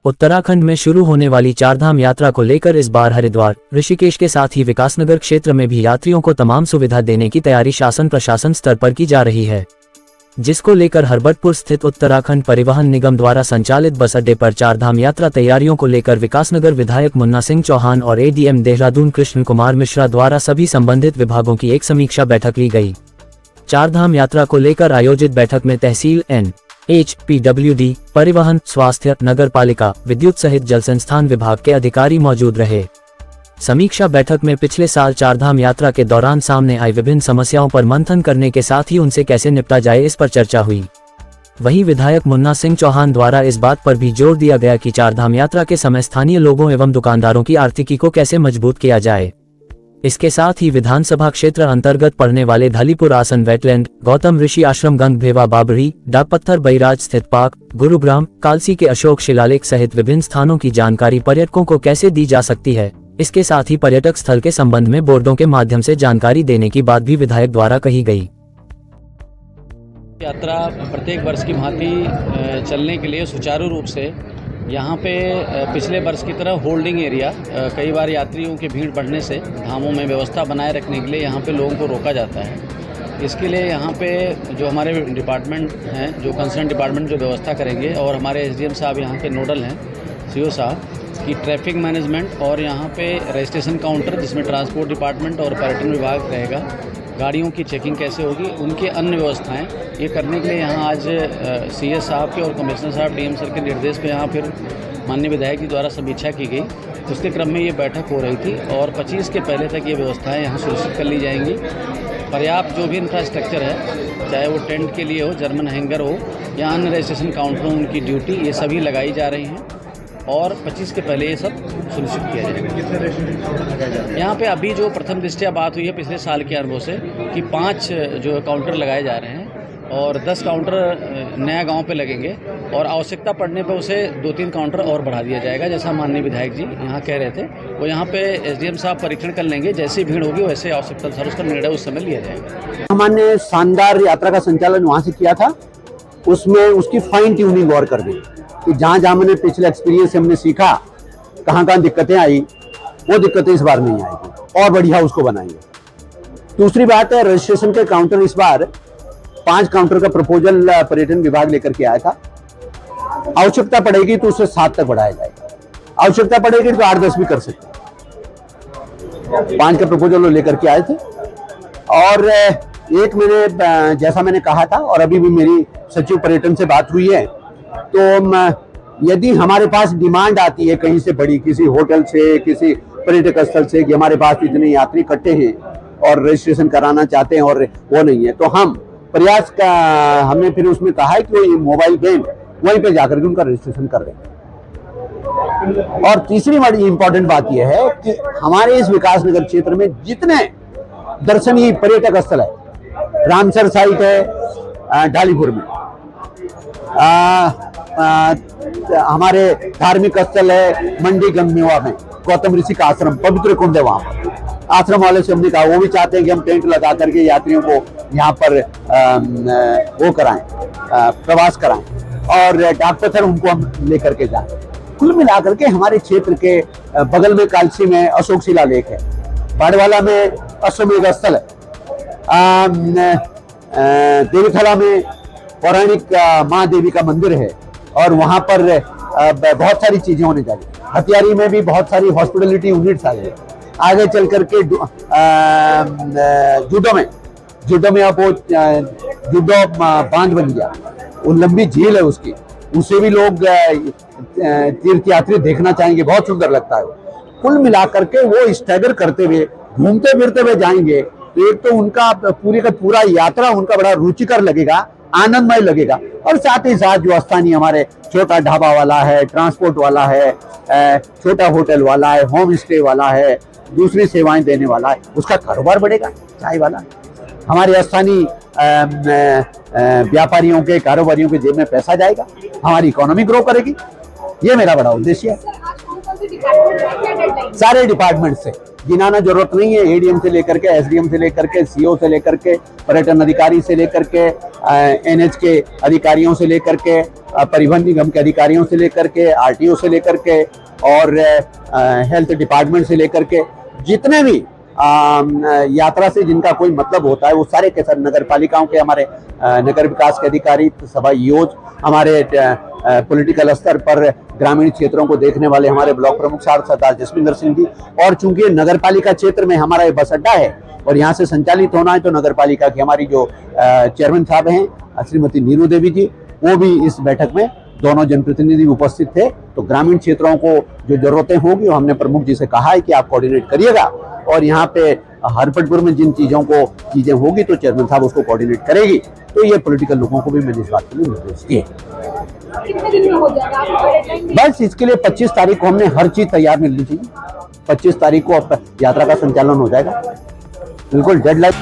उत्तराखंड में शुरू होने वाली चारधाम यात्रा को लेकर इस बार हरिद्वार, ऋषिकेश के साथ ही विकासनगर क्षेत्र में भी यात्रियों को तमाम सुविधा देने की तैयारी शासन प्रशासन स्तर पर की जा रही है, जिसको लेकर हरबटपुर स्थित उत्तराखंड परिवहन निगम द्वारा संचालित बस अड्डे पर चारधाम यात्रा तैयारियों को लेकर विकासनगर विधायक मुन्ना सिंह चौहान और एडीएम देहरादून कृष्ण कुमार मिश्रा द्वारा सभी संबंधित विभागों की एक समीक्षा बैठक ली गई। चारधाम यात्रा को लेकर आयोजित बैठक में तहसील NH PWD, परिवहन, स्वास्थ्य, नगर पालिका, विद्युत सहित जल संस्थान विभाग के अधिकारी मौजूद रहे। समीक्षा बैठक में पिछले साल चारधाम यात्रा के दौरान सामने आई विभिन्न समस्याओं पर मंथन करने के साथ ही उनसे कैसे निपटा जाए इस पर चर्चा हुई। वहीं विधायक मुन्ना सिंह चौहान द्वारा इस बात पर भी जोर दिया गया कि चारधाम यात्रा के समय स्थानीय लोगों एवं दुकानदारों की आर्थिकी को कैसे मजबूत किया जाए। इसके साथ ही विधानसभा क्षेत्र अंतर्गत पड़ने वाले धलीपुर आसन वेटलैंड, गौतम ऋषि आश्रम, गंगभेवा बाबरी, डाकपत्थर बैराज स्थित पार्क, गुरुग्राम, कालसी के अशोक शिलालेख सहित विभिन्न स्थानों की जानकारी पर्यटकों को कैसे दी जा सकती है। इसके साथ ही पर्यटक स्थल के संबंध में बोर्डों के माध्यम से जानकारी देने की बात भी विधायक द्वारा कही गई। यात्रा प्रत्येक वर्ष की भांति चलने के लिए सुचारू रूप से यहाँ पे पिछले वर्ष की तरह होल्डिंग एरिया, कई बार यात्रियों की भीड़ बढ़ने से धामों में व्यवस्था बनाए रखने के लिए यहाँ पे लोगों को रोका जाता है। इसके लिए यहाँ पे जो हमारे डिपार्टमेंट हैं, जो कंसर्न डिपार्टमेंट जो व्यवस्था करेंगे, और हमारे SDM साहब यहाँ के नोडल हैं, CO साहब की ट्रैफिक मैनेजमेंट, और यहाँ पे रजिस्ट्रेशन काउंटर जिसमें ट्रांसपोर्ट डिपार्टमेंट और पर्यटन विभाग रहेगा, गाड़ियों की चेकिंग कैसे होगी, उनकी अन्य व्यवस्थाएं ये करने के लिए यहाँ आज CS साहब के और कमिश्नर साहब DM सर के निर्देश पे यहाँ फिर माननीय विधायक जी द्वारा समीक्षा की गई। उसके क्रम में ये बैठक हो रही थी और 25 के पहले तक ये व्यवस्थाएं यहाँ सुनिश्चित कर ली जाएंगी। पर्याप्त जो भी इंफ्रास्ट्रक्चर है, चाहे वो टेंट के लिए हो, जर्मन हैंगर हो या अन्य रजिस्ट्रेशन काउंटरों, उनकी ड्यूटी ये सभी लगाई जा रही हैं और 25 के पहले ये सब सुनिश्चित किया जाएगा। कितने रेस्टोरेंट यहाँ पे अभी जो प्रथम दृष्टया बात हुई है पिछले साल के अनुभव से कि 5 जो काउंटर लगाए जा रहे हैं और 10 काउंटर नया गांव पे लगेंगे और आवश्यकता पड़ने पे उसे 2-3 काउंटर और बढ़ा दिया जाएगा। जैसा माननीय विधायक जी यहाँ कह रहे थे, वो यहाँ पे SDM साहब परीक्षण कर लेंगे, जैसी भीड़ होगी वैसे आवश्यकता अनुसार उसका निर्णय उस समय लिया जाएगा। हमने शानदार यात्रा का संचालन वहाँ से किया था, उसमें उसकी फाइन ट्यूनिंग और कर दी कि जहाँ जहाँ मैंने पिछले एक्सपीरियंस से हमने सीखा कहाँ कहाँ दिक्कतें आई, वो दिक्कतें इस बार नहीं आएगी और बढ़िया उसको बनाएंगे। दूसरी बात है, रजिस्ट्रेशन के काउंटर इस बार 5 काउंटर का प्रपोजल पर्यटन विभाग लेकर के आया था। आवश्यकता पड़ेगी तो उसे 7 तक बढ़ाया जाएगा, आवश्यकता पड़ेगी तो 8-10 भी कर सकते हैं। 5 का प्रपोजल वो लेकर के आए थे और एक मैंने जैसा मैंने कहा था और अभी भी मेरी सचिव पर्यटन से बात हुई है, तो यदि हमारे पास डिमांड आती है कहीं से बड़ी, किसी होटल से, किसी पर्यटक स्थल से कि हमारे पास इतने यात्री इकट्ठे हैं और रजिस्ट्रेशन कराना चाहते हैं और वो नहीं है, तो हम प्रयास का हमने फिर उसमें कहा है कि वो मोबाइल वैन वहीं पे जाकर के उनका रजिस्ट्रेशन कर रहे हैं। और तीसरी बड़ी इंपॉर्टेंट बात यह है कि हमारे इस विकासनगर क्षेत्र में जितने दर्शनीय पर्यटक स्थल है, रामसर साइट है ढालीपुर में, हमारे धार्मिक स्थल है मंडी गंगमेवा में, गौतम ऋषि का आश्रम, पवित्र कुंड है, वहां पर आश्रम वाले से हमने कहा वो भी चाहते हैं कि हम टेंट लगा करके यात्रियों को यहाँ पर वो कराएं, प्रवास कराएं और डाकपत्थर उनको हम लेकर के जाएं। कुल मिलाकर के हमारे क्षेत्र के बगल में कालसी में अशोक शिलालेख है, बाड़वाला में अश्वमेध स्थल है, देवीथला में पौराणिक महादेवी का मंदिर है और वहां पर बहुत सारी चीजें होने चाहिए। हथियारी में भी बहुत सारी हॉस्पिटलिटी यूनिट्स आ गए। आगे चल करके जुडो में अब वो जुडो बांध बन गया, वो लंबी झील है उसकी, उसे भी लोग तीर्थ यात्री देखना चाहेंगे, बहुत सुंदर लगता है। कुल मिलाकर के वो स्टैगर करते हुए घूमते फिरते हुए जाएंगे तो एक तो उनका पूरी का पूरा यात्रा उनका बड़ा रुचिकर लगेगा, आनंदमय लगेगा और साथ ही साथ जो स्थानीय हमारे छोटा ढाबा वाला है, ट्रांसपोर्ट वाला है, छोटा होटल वाला है, होम स्टे वाला है, दूसरी सेवाएं देने वाला है, उसका कारोबार बढ़ेगा। चाय वाला, हमारे स्थानीय व्यापारियों के, कारोबारियों के जेब में पैसा जाएगा, हमारी इकोनॉमी ग्रो करेगी। ये मेरा बड़ा उद्देश्य है। सारे डिपार्टमेंट से गिनाना जरूरत नहीं है। एडीएम से लेकर के, एसडीएम से लेकर के, सीओ से लेकर के, पर्यटन अधिकारी से लेकर के, एनएच के अधिकारियों से लेकर के, परिवहन निगम के अधिकारियों से लेकर के, आरटीओ से लेकर के और हेल्थ डिपार्टमेंट से लेकर के, जितने भी यात्रा से जिनका कोई मतलब होता है वो सारे के सारे नगर पालिकाओं के, हमारे नगर विकास के अधिकारी, सभा योज, हमारे पॉलिटिकल स्तर पर ग्रामीण क्षेत्रों को देखने वाले हमारे ब्लॉक प्रमुख सरदार जसविंदर सिंह जी, और चूंकि नगर पालिका क्षेत्र में हमारा ये बस अड्डा है और यहाँ से संचालित होना है, तो नगर पालिका की हमारी जो चेयरमैन साहब हैं श्रीमती नीरू देवी जी, वो भी इस बैठक में दोनों जनप्रतिनिधि उपस्थित थे। तो ग्रामीण क्षेत्रों को जो जरूरतें होंगी वो हमने प्रमुख जी से कहा है कि आप कोऑर्डिनेट करिएगा, और यहाँ पे हरपटपुर में जिन चीजें होगी तो चेयरमैन साहब उसको कोऑर्डिनेट करेगी। तो ये पॉलिटिकल लोगों को भी मैंने इस बात के लिए निर्देश दिए। कितने दिन में हो जाएगा? बस इसके लिए 25 तारीख को हमने हर चीज तैयार मिलनी चाहिए। 25 तारीख को यात्रा का संचालन हो जाएगा, बिल्कुल डेडलाइन।